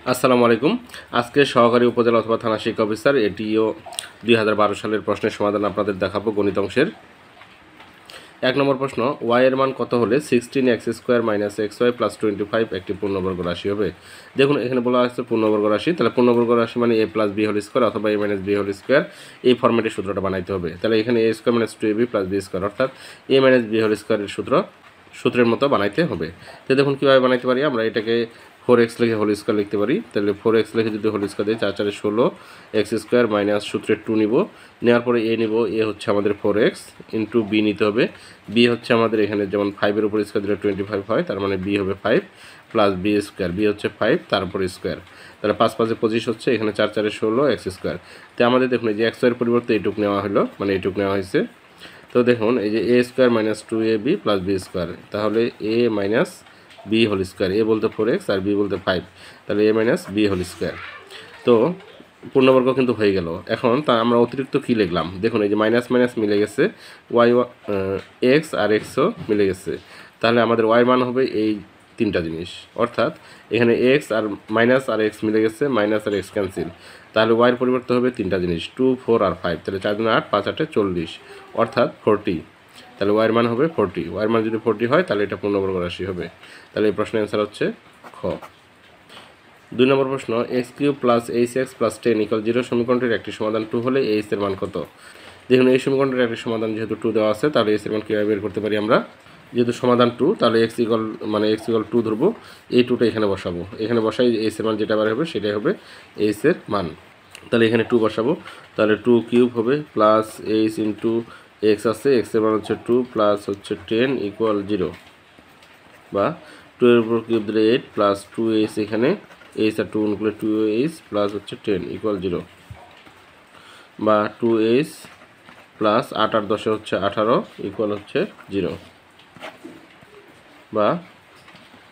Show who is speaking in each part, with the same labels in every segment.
Speaker 1: আসসালামু আলাইকুম। আজকে সহকারী উপজেলা অথবা থানা শিক্ষা অফিসার এটিও 2012 সালের প্রশ্নের সমাধান আপনাদের দেখাবো গণিত অংশের। 1 নম্বর প্রশ্ন, y এর মান কত হলে 16x² - xy + 25 একটি পূর্ণবর্গ রাশি হবে? দেখুন এখানে বলা আছে পূর্ণবর্গ রাশি, তাহলে পূর্ণবর্গ রাশি মানে a + b হোল স্কয়ার অথবা a - b হোল স্কয়ার, এই ফরম্যাটে সূত্রটা বানাইতে হবে। তাহলে এখানে a² - 2ab + b স্কয়ার অর্থাৎ a - b হোল স্কয়ারের সূত্রের মতো বানাইতে হবে। তো দেখুন কীভাবে বানাইতে পারি, আমরা এটাকে 4x লিখে হোল স্কয়ার লিখতে পারি। তাহলে 4x লিখে যদি হোল স্কয়ার দিই 4 4 16 x² মাইনাস সূত্রের 2 নিব, নেওয়ার পরে a নিব, a হচ্ছে আমাদের 4x ইন্টু b নিতে হবে, b হচ্ছে আমাদের এখানে যেমন 5-এর উপর স্কয়ার দিলে 25 হয়, তার মানে b হবে 5 প্লাস b স্কয়ার, b হচ্ছে 5 তারপর স্কয়ার, তাহলে 5 5 25 হচ্ছে, এখানে 4 4 16 x²। তো আমাদের দেখুন এই যে x এর পরিবর্তে এইটুক নেওয়া হলো, মানে এইটুক নেওয়া হয়েছে। তো দেখুন এই যে a² - 2ab + b স্কয়ার, তাহলে a - b whole square, a বলতে 4x আর b বলতে 5, তাহলে a - b হোল স্কয়ার। তো পূর্ণবর্গ কিন্তু হয়ে গেল। এখন তা আমরা অতিরিক্ত কী লিখলাম, দেখুন এই যে মাইনাস মাইনাস মিলে গেছে, x আর xও মিলে গেছে, তাহলে আমাদের y মান হবে এই তিনটা জিনিস, অর্থাৎ এখানে x আর মাইনাস আর x মিলে গেছে, মাইনাস আর x ক্যান্সেল, তাহলে y এর পরিবর্তে হবে তিনটা জিনিস 2 4 আর 5, তাহলে 4 2 8 5 8 40 অর্থাৎ 40, তাহলে y এর মান হবে 40। y এর মান যদি 40 হয় তাহলে এটা পূর্ণবর্গ রাশি হবে। তাহলে এই প্রশ্নের অ্যান্সার হচ্ছে খ। 2 নম্বর প্রশ্ন, x³ + hx + 10 = 0 সমীকরণটির একটি সমাধান 2 হলে h এর মান কত? দেখুন এই সমীকরণটির একটি সমাধান যেহেতু 2 দেওয়া আছে, তাহলে h এর মান কীভাবে বের করতে পারি আমরা, যেহেতু সমাধান 2 তাহলে x = 2 ধরবো, এই 2টা এখানে বসাবো, এখানে বসাই h এর মান যেটা বার হবে সেটাই হবে h এর মান। তাহলে এখানে 2 বসাবো, তাহলে 2³ হবে প্লাস h ইন্টু x আছে, x এর মান হচ্ছে 2 প্লাস হচ্ছে 10 = 0, বা 2 এর উপর কিউব দিলে 8 প্লাস 2h, এখানে h আর 2 গুণ করলে 2h প্লাস হচ্ছে 10 = 0, বা 2h প্লাস 8 আর 10 হচ্ছে 18 হচ্ছে 0, বা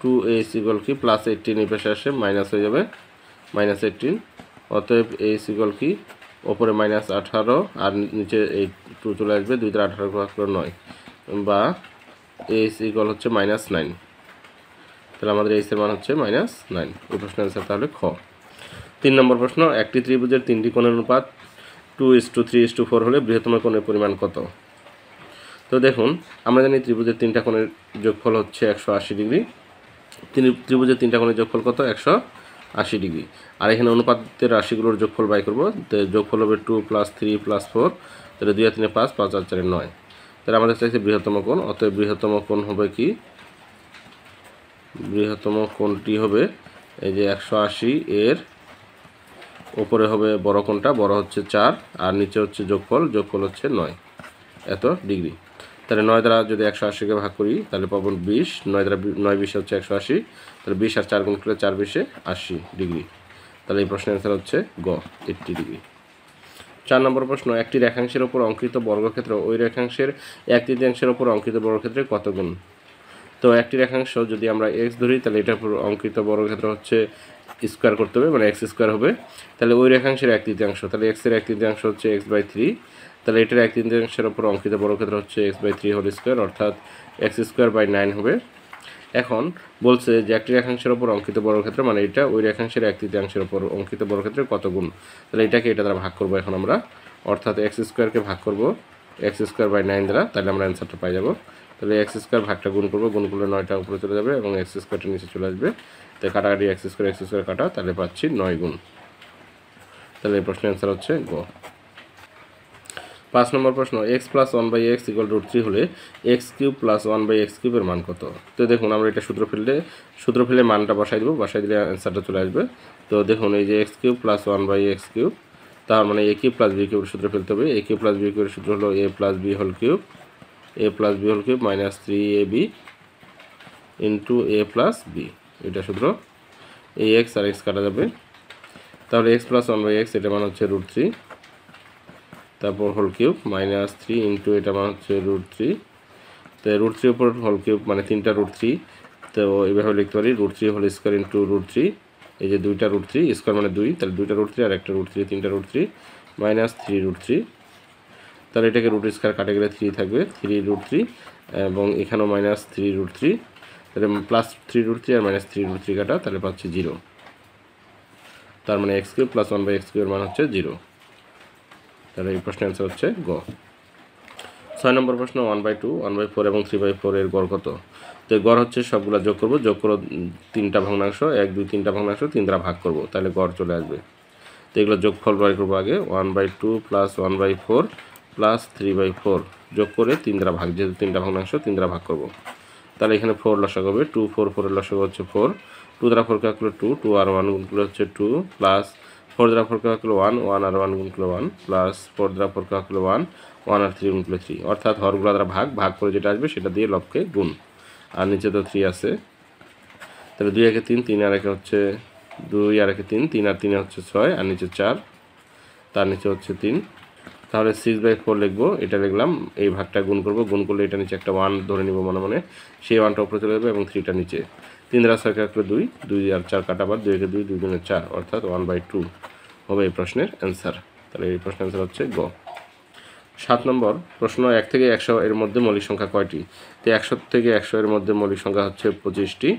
Speaker 1: 2h কি প্লাস 18 এই পাশে আসে মাইনাস হয়ে যাবে -18, অতএব h কি ওপরে -18 আর নিচে এই 2 চলে আসবে, 2 দ্বারা 18 ভাগ করে 9, বা h হচ্ছে -9, তাহলে আমাদের h এর মান হচ্ছে -9। এই প্রশ্নের অ্যান্সার তাহলে খ। 3 নম্বর প্রশ্ন, একটি ত্রিভুজের তিনটি কোণের অনুপাত 2:3:4 হলে বৃহত্তম কোণের পরিমাণ কত? তো দেখুন আমরা জানি ত্রিভুজের তিনটা কোণের যোগফল হচ্ছে 180 ডিগ্রি, ত্রিভুজের তিনটা কোণের যোগফল কত? 180 ডিগ্রি। আর এখানে অনুপাতের রাশিগুলোর যোগফল বাই করবো, তো যোগফল হবে 2 + 3 + 4, তাহলে 2 আর 3 5, 5 আর 4 9, তাহলে আমাদের চাইছে বৃহত্তম কোণ, অতএব বৃহত্তম কোণ হবে কি, বৃহত্তম কোণটি হবে এই যে 180 এর ওপরে হবে বড় কোণটা, বড় হচ্ছে 4 আর নিচে হচ্ছে যোগফল হচ্ছে 9 এত ডিগ্রি। তাহলে 9 দ্বারা যদি 180কে ভাগ করি তাহলে পাবো 20, 9 দ্বারা 9 20 হচ্ছে 180, তাহলে 20 আর 4 গুণ করলে 4 20 80 ডিগ্রি। তাহলে এই প্রশ্নের অ্যান্সার হচ্ছে গ 80 ডিগ্রি। 4 নম্বর প্রশ্ন, একটি রেখাংশের ওপর অঙ্কিত বর্গক্ষেত্র ওই রেখাংশের 1/3 ওপর অঙ্কিত বর্গক্ষেত্রের কত গুণ? তো একটি রেখাংশ যদি আমরা x ধরি তাহলে এটার উপর অঙ্কিত বর্গক্ষেত্র হচ্ছে স্কোয়ার করতে হবে, মানে x² হবে, তাহলে ওই রেখাংশের 1/3, তাহলে x এর 1/3 হচ্ছে x/3, তাহলে এটার 1/3 ওপর অঙ্কিত বর্গক্ষেত্র হচ্ছে x/3 হোল স্কোয়ার, অর্থাৎ x²/9 হবে। এখন বলছে যে একটি রেখাংশের ওপর অঙ্কিত বর্গক্ষেত্র মানে এটা ওই রেখাংশের 1/3 ওপর অঙ্কিত বর্গক্ষেত্রের কত গুণ, তাহলে এটাকে এটা দ্বারা ভাগ করবো এখন আমরা, অর্থাৎ x² ভাগ করবো x²/9 দ্বারা, তাহলে আমরা অ্যান্সারটা পাই যাব। তাহলে x² ভাগটা গুণ করবো, গুণ করলে 9টা উপরে চলে যাবে এবং x²টা নিচে চলে আসবে, তাই কাটাকাটি x² কাটা, তাহলে পাচ্ছি 9 গুণ। তাহলে এই প্রশ্নের অ্যান্সার হচ্ছে গ। 5 নম্বর প্রশ্ন, x + 1/x = √3 হলে x³ + 1/x³ এর মান কত? তো দেখুন আমরা এটা সূত্র ফেলে মানটা বসাই দেবো, বসাই দিলে অ্যান্সারটা চলে আসবে। তো দেখুন এই যে x³ + 1/x³, তার মানে a³ + b³ এর সূত্র ফেলতে হবে, a³ + b³ এর সূত্র হলো a + b whole cube, a + b whole cube -3ab into a + b, এটা সূত্র। এই x আর x কাটা যাবে, তাহলে x + 1/x এটা মান হচ্ছে √3, তারপর হোল কিউব -3 ইন্টু এটা মান হচ্ছে √3, তো √3 উপর হোল কিউব মানে 3টা √3, তো এইভাবে লিখতে পারি √3 হোল স্কোয়ার ইন্টু √3, এই যে 2টা √3 স্কোয়ার মানে 2, তাহলে 2টা √3 আর একটা √3, 3টা √3 -3 √3, তাহলে এটাকে √² কাটে গেলে 3 থাকবে, 3 √3 এবং এখানেও -3 √3, তাহলে +3 √3 আর -3 √3 কাটা, তাহলে পাচ্ছি 0। তার মানে এক্স কিউব প্লাস 1/x কিউবের মান হচ্ছে 0। তাহলে এই প্রশ্নের অ্যান্সার হচ্ছে গ। 6 নম্বর প্রশ্ন 1/2, 1/4 এবং 3/4 এর গড় কত? তো গড় হচ্ছে সবগুলো যোগ করব, যোগ করে 3টা ভগ্নাংশ 1 2 3টা ভগ্নাংশ 3 দ্বারা ভাগ করব, তাহলে গড় চলে আসবে। তো এগুলো যোগফল বের করবো আগে। 1/2 প্লাস 1/4 প্লাস 3/4 যোগ করে 3 দ্বারা ভাগ, যেহেতু 3টা ভগ্নাংশ 3 দ্বারা ভাগ করব। তাহলে এখানে 4 লসাগু হবে, 2 4 4 এর লসাগু হচ্ছে 4, 2 দ্বারা 4 কাজ করলে 2, 2 আর 1 গুণ করলে হচ্ছে 2, প্লাস 4 দ্বারা 4 কাজ করলে 1, 1 আর 1 গুণ করলে 1, প্লাস 4 দ্বারা 4 কাজ করলে 1, 1 আর 3 গুণ করলে 3, অর্থাৎ হরগুলো দ্বারা ভাগ করে যেটা আসবে সেটা দিয়ে লবকে গুণ। আর নিচে তো 3 আছে, তাহলে 2 একে 3, 3 আর একে হচ্ছে 2 আর একে 3, 3 আর 3 হচ্ছে 6, আর নিচে 4, তার নিচে হচ্ছে 3। তাহলে 6/4 লিখবো, এটা লিখলাম, এই ভাগটা গুণ করব, গুণ করলে এটা নিচে একটা 1 ধরে নিব মনে মনে, সেই 1টা উপরে চলে যাবে এবং 3টা নিচে। 3 দ্বারা 6 কাটলে 2, 2 আর 4 কাটাবার, 2 একে 2, 2 দুগুণে 4, অর্থাৎ 1/2 হবে এই প্রশ্নের অ্যান্সার। তাহলে এই প্রশ্নের অ্যান্সার হচ্ছে গ। 7 নম্বর প্রশ্ন 1 থেকে 100 এর মধ্যে মৌলিক সংখ্যা কয়টি? তো 100 থেকে 100 এর মধ্যে মৌলিক সংখ্যা হচ্ছে 25টি।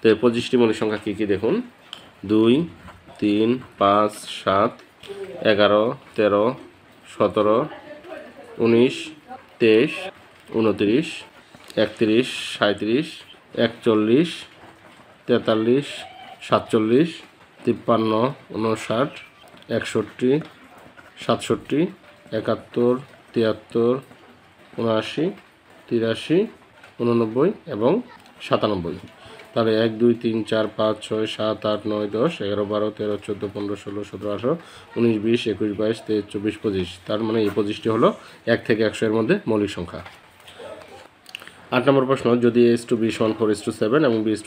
Speaker 1: তো এই 25টি মৌলিক সংখ্যা কী কী দেখুন: 2 3 5 7 11 13 17 19 23 29 31 37 41 43 47 53 59 61 67 71 73 79 83 89 এবং 97। তাহলে 1 2 3 4 5 6 7 8 9 10 11 12 13 14 15 16 17 18 19 20 21 22 23 24 25। তার মানে এই 25টি হলো 1 থেকে 100 এর মধ্যে মৌলিক সংখ্যা। 8 নম্বর প্রশ্ন, যদি a/b সমান 4:7 এবং b/c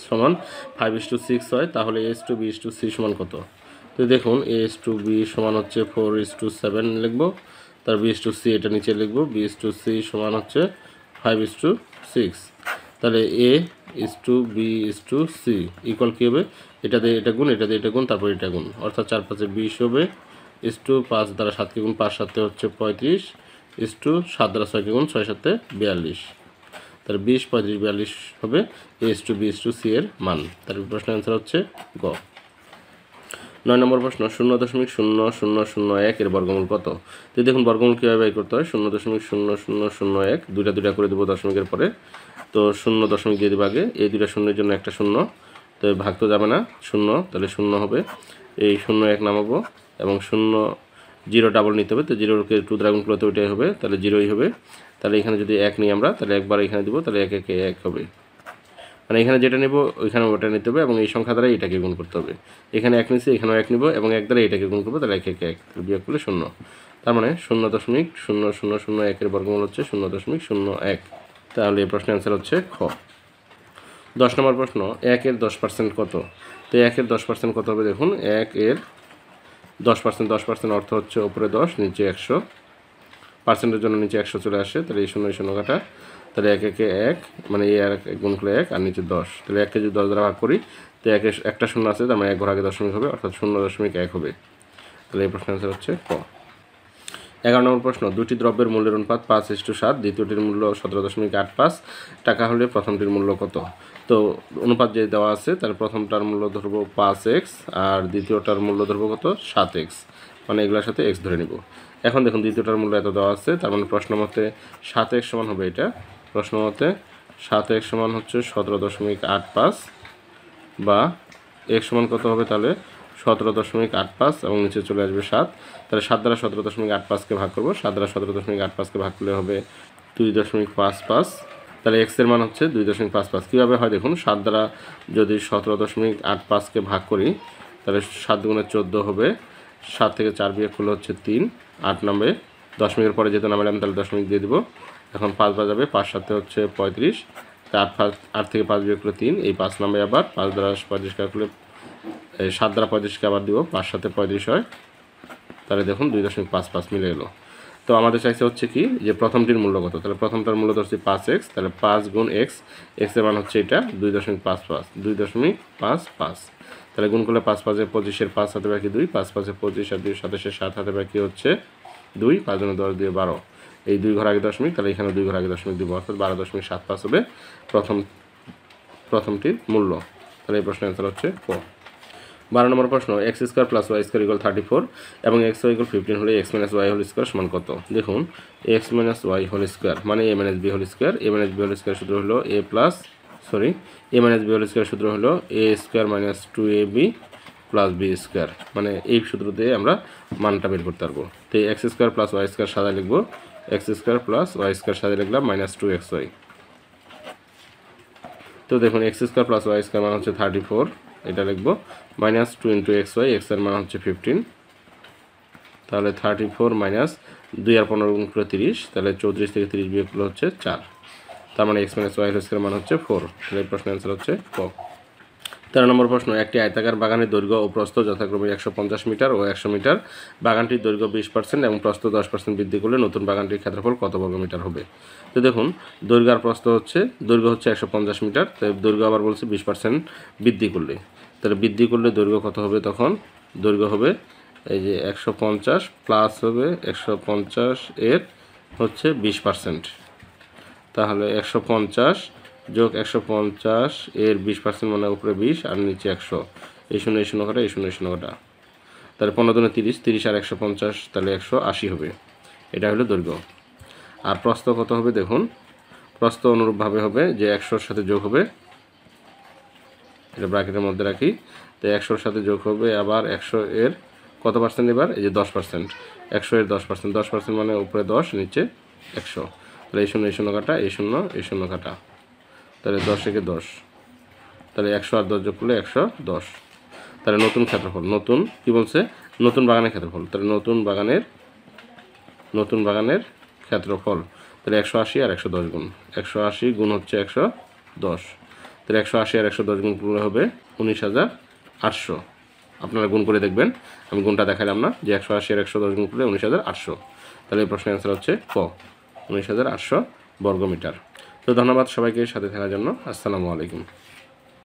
Speaker 1: সমান 5:6 হয়, তাহলে a/b/c সমান কত? তো দেখুন, a/b সমান হচ্ছে 4:7 লিখব, তার b/c এটা নিচে লিখব, b/c সমান হচ্ছে 5:6। তাহলে a/b/c ইকুয়াল কী হবে? এটা দিয়ে এটা গুণ, এটা দিয়ে এটা গুণ, তারপর এটা গুণ, অর্থাৎ 4 5 20 হবে, 5 দ্বারা 7কে গুণ, 5 7 হচ্ছে 35, 7 দ্বারা 6কে গুণ, 6 7 42। তাহলে 20 35 42 হবে a/b/c এর মান। তার প্রশ্নের অ্যান্সার হচ্ছে গ। 9 নম্বর প্রশ্ন 0.0001 এর বর্গমূল কত? তো দেখুন বর্গমূল কীভাবে বের করতে হয়। 0.0001 দুইটা করে দেবো দশমিকের পরে, তো 0 দিয়ে দেবো আগে, এই দুইটা শূন্যের জন্য একটা শূন্য, তো ভাগ তো যাবে না, 0, তাহলে 0 হবে, এই 0 1 নামাবো এবং 0 ডাবল নিতে হবে, তো 0কে 2 দ্বারা গুণ করলে তো ওইটাই হবে, তাহলে 0ই হবে। তাহলে এখানে যদি 1 নিই আমরা, তাহলে একবার এখানে দিব, তাহলে 1 1 1 হবে, মানে এখানে যেটা নেব ওইখানে ওটা নিতে হবে এবং এই সংখ্যা দ্বারা এটাকে গুণ করতে হবে। এখানে 1 নিচ্ছি, এখানেও 1 নিব এবং 1 দ্বারা এটাকে গুণ করবো, তাহলে 1 1 1 বিয়োগ করলে 0। তার মানে 0.0001 এর বর্গমূল হচ্ছে 0.01। তাহলে এই প্রশ্নের অ্যান্সার হচ্ছে খ। 10 নম্বর প্রশ্ন 1 এর 10% কত? তো 1 এর 10% কত হবে? দেখুন 1 এর 10% অর্থ হচ্ছে উপরে 10 নিচে 100, পার্সেন্টের জন্য নিচে 100 চলে আসে, তাহলে এই 0 কাটা, তাহলে 1 1 1 মানে এই আর 1 গুণ করলে 1 আর নিচে 10, তাহলে 1কে যদি 10 দ্বারা ভাগ করি, তো 1 একটা 0 আছে, তার মানে 1 ঘর আগে দশমিক হবে, অর্থাৎ 0.1 হবে। তাহলে এই প্রশ্নের অ্যান্সার হচ্ছে ক। 11 নম্বর প্রশ্ন, দুটি দ্রব্যের মূল্যের অনুপাত 5:7, দ্বিতীয়টির মূল্য 17.85 টাকা হলে প্রথমটির মূল্য কত? তো অনুপাত যে দেওয়া আছে, তাহলে প্রথমটার মূল্য ধরবো 5x আর দ্বিতীয়টার মূল্য ধরবো কত? 7x, মানে এগুলোর সাথে x ধরে নিব। এখন দেখুন দ্বিতীয়টার মূল্য এত দেওয়া আছে, তার মানে প্রশ্ন মতে 7x সমান হবে এটা, প্রশ্ন মতে 7x সমান হচ্ছে 17.85 বা x সমান কত হবে? তাহলে 17.85 এবং নিচে চলে আসবে 7, তাহলে 7 দ্বারা 17.85কে ভাগ করবো, 7 দ্বারা 17.85কে ভাগ করলে হবে 2.55, তাহলে x এর মান হচ্ছে 2.55। কীভাবে হয় দেখুন, 7 দ্বারা যদি 17.85কে ভাগ করি, তাহলে 7 গুণে 14 হবে, 7 থেকে 4 বিয়োগ করলে হচ্ছে 3, 8 নামবে, দশমিকের পরে যেহেতু নামালাম তাহলে দশমিক দিয়ে দিব, এখন 5 বাজাবে, 5 7 হচ্ছে 35, 8 থেকে 5 বিয়োগ করলে 3, এই 5 নামবে, আবার 5 দ্বারা 35 কাটলে 7 দ্বারা 35কে আবার দিব, 5 7 35 হয়, তাহলে দেখুন 2.55 মিলে এলো। তো আমাদের চাইছে হচ্ছে কি যে প্রথমটির মূল্য কত, তাহলে প্রথমটার মূল্য ধরছি 5x, তাহলে 5 গুণ x, x এর মান হচ্ছে এটা 2.55, তাহলে গুণ করলে 5 5 25 5 হাতে বাকি 2, 5 5 25 আর 2 27 7 হাতে বাকি হচ্ছে 2, 5 10 দিয়ে 12, এই 2 ঘর আগে দশমিক, তাহলে এখানে 2 ঘর আগে দশমিক দিব, অর্থাৎ 12.75 হবে প্রথমটির মূল্য। তাহলে এই প্রশ্নের অ্যান্সার হচ্ছে ক। 12 নম্বর প্রশ্ন X square plus Y square equal 34 এবং এক্স ওয়াই ইকুয়াল 15 হলে X minus Y whole square সমান কত? দেখুন X minus Y whole square মানে A minus B whole square, A minus B whole square সূত্র হলো A minus B whole square সূত্র হলো A square minus 2ab plus B square, মানে এই সূত্র দিয়ে আমরা মানটা বের করতে পারবো। তো x square plus Y square সাদা লিখবো, x square plus Y square সাদা লিখলাম মাইনাস 2xy। তো দেখুন x square plus Y square মান হচ্ছে 34, এটা লিখবো মাইনাস 2 ইন্টু xy, এক্স এর মান হচ্ছে 15, তাহলে 34 মাইনাস 2 আর 15 গুণ করে 30, তাহলে 34 থেকে 30 বিয়োগ করলে হচ্ছে 4, তার মানে এক্স মাইনাস ওয়াই স্কোয়ার মান হচ্ছে 4। তাহলে এই প্রশ্নের অ্যান্সার হচ্ছে ক। 13 নম্বর প্রশ্ন একটি আয়তাকার বাগানের দৈর্ঘ্য ও প্রস্থ যথাক্রমে 150 মিটার ও 100 মিটার, বাগানটির দৈর্ঘ্য 20% এবং প্রস্থ 10% বৃদ্ধি করলে নতুন বাগানটির ক্ষেত্রফল কত বর্গমিটার হবে? তো দেখুন দৈর্ঘ্য আর প্রস্থ হচ্ছে, দৈর্ঘ্য হচ্ছে 150 মিটার, তাই দৈর্ঘ্য আবার বলছে 20% বৃদ্ধি করলে, তাহলে বৃদ্ধি করলে দৈর্ঘ্য কত হবে? তখন দৈর্ঘ্য হবে এই যে 150 প্লাস হবে 150 এর হচ্ছে 20%, তাহলে 150 যোগ 150 এর 20% মানে উপরে 20 আর নিচে 100, এই 0 এই 0 কাটা, এই 0 এই 0 কাটা, তাহলে 15 দুনে 30, 30 আর 150 তাহলে 180 হবে। এটা হলো দৈর্ঘ্য। আর প্রস্থ কত হবে? দেখুন প্রস্থ অনুরূপভাবে হবে যে 100-র সাথে যোগ হবে, এটা ব্র্যাকেটের মধ্যে রাখি, তো 100-র সাথে যোগ হবে আবার 100 এর কত পার্সেন্ট? এবার এই যে 10%, 100 এর 10%, 10% মানে উপরে 10 নিচে 100, তাহলে এই 0 এই 0 কাটা, এই 0 এই 0 কাটা, তাহলে 10 একে 10, তাহলে 100 আর 10 যোগ করলে 110, তাহলে নতুন ক্ষেত্রফল, নতুন কি বলছে? নতুন বাগানের ক্ষেত্রফল, তাহলে নতুন বাগানের ক্ষেত্রফল, তাহলে 180 আর 110 গুণ, 180 গুণ হচ্ছে 110, তাহলে 180 আর 110 গুণ করলে হবে 19,800। আপনারা গুণ করে দেখবেন, আমি গুণটা দেখালাম না, যে 180 আর 110 গুণ করলে 19,800, তাহলে এই প্রশ্নের অ্যান্সার হচ্ছে ক, 19,800 বর্গমিটার। তো ধন্যবাদ সবাইকে সাথে থাকার জন্য। আসসালামু আলাইকুম।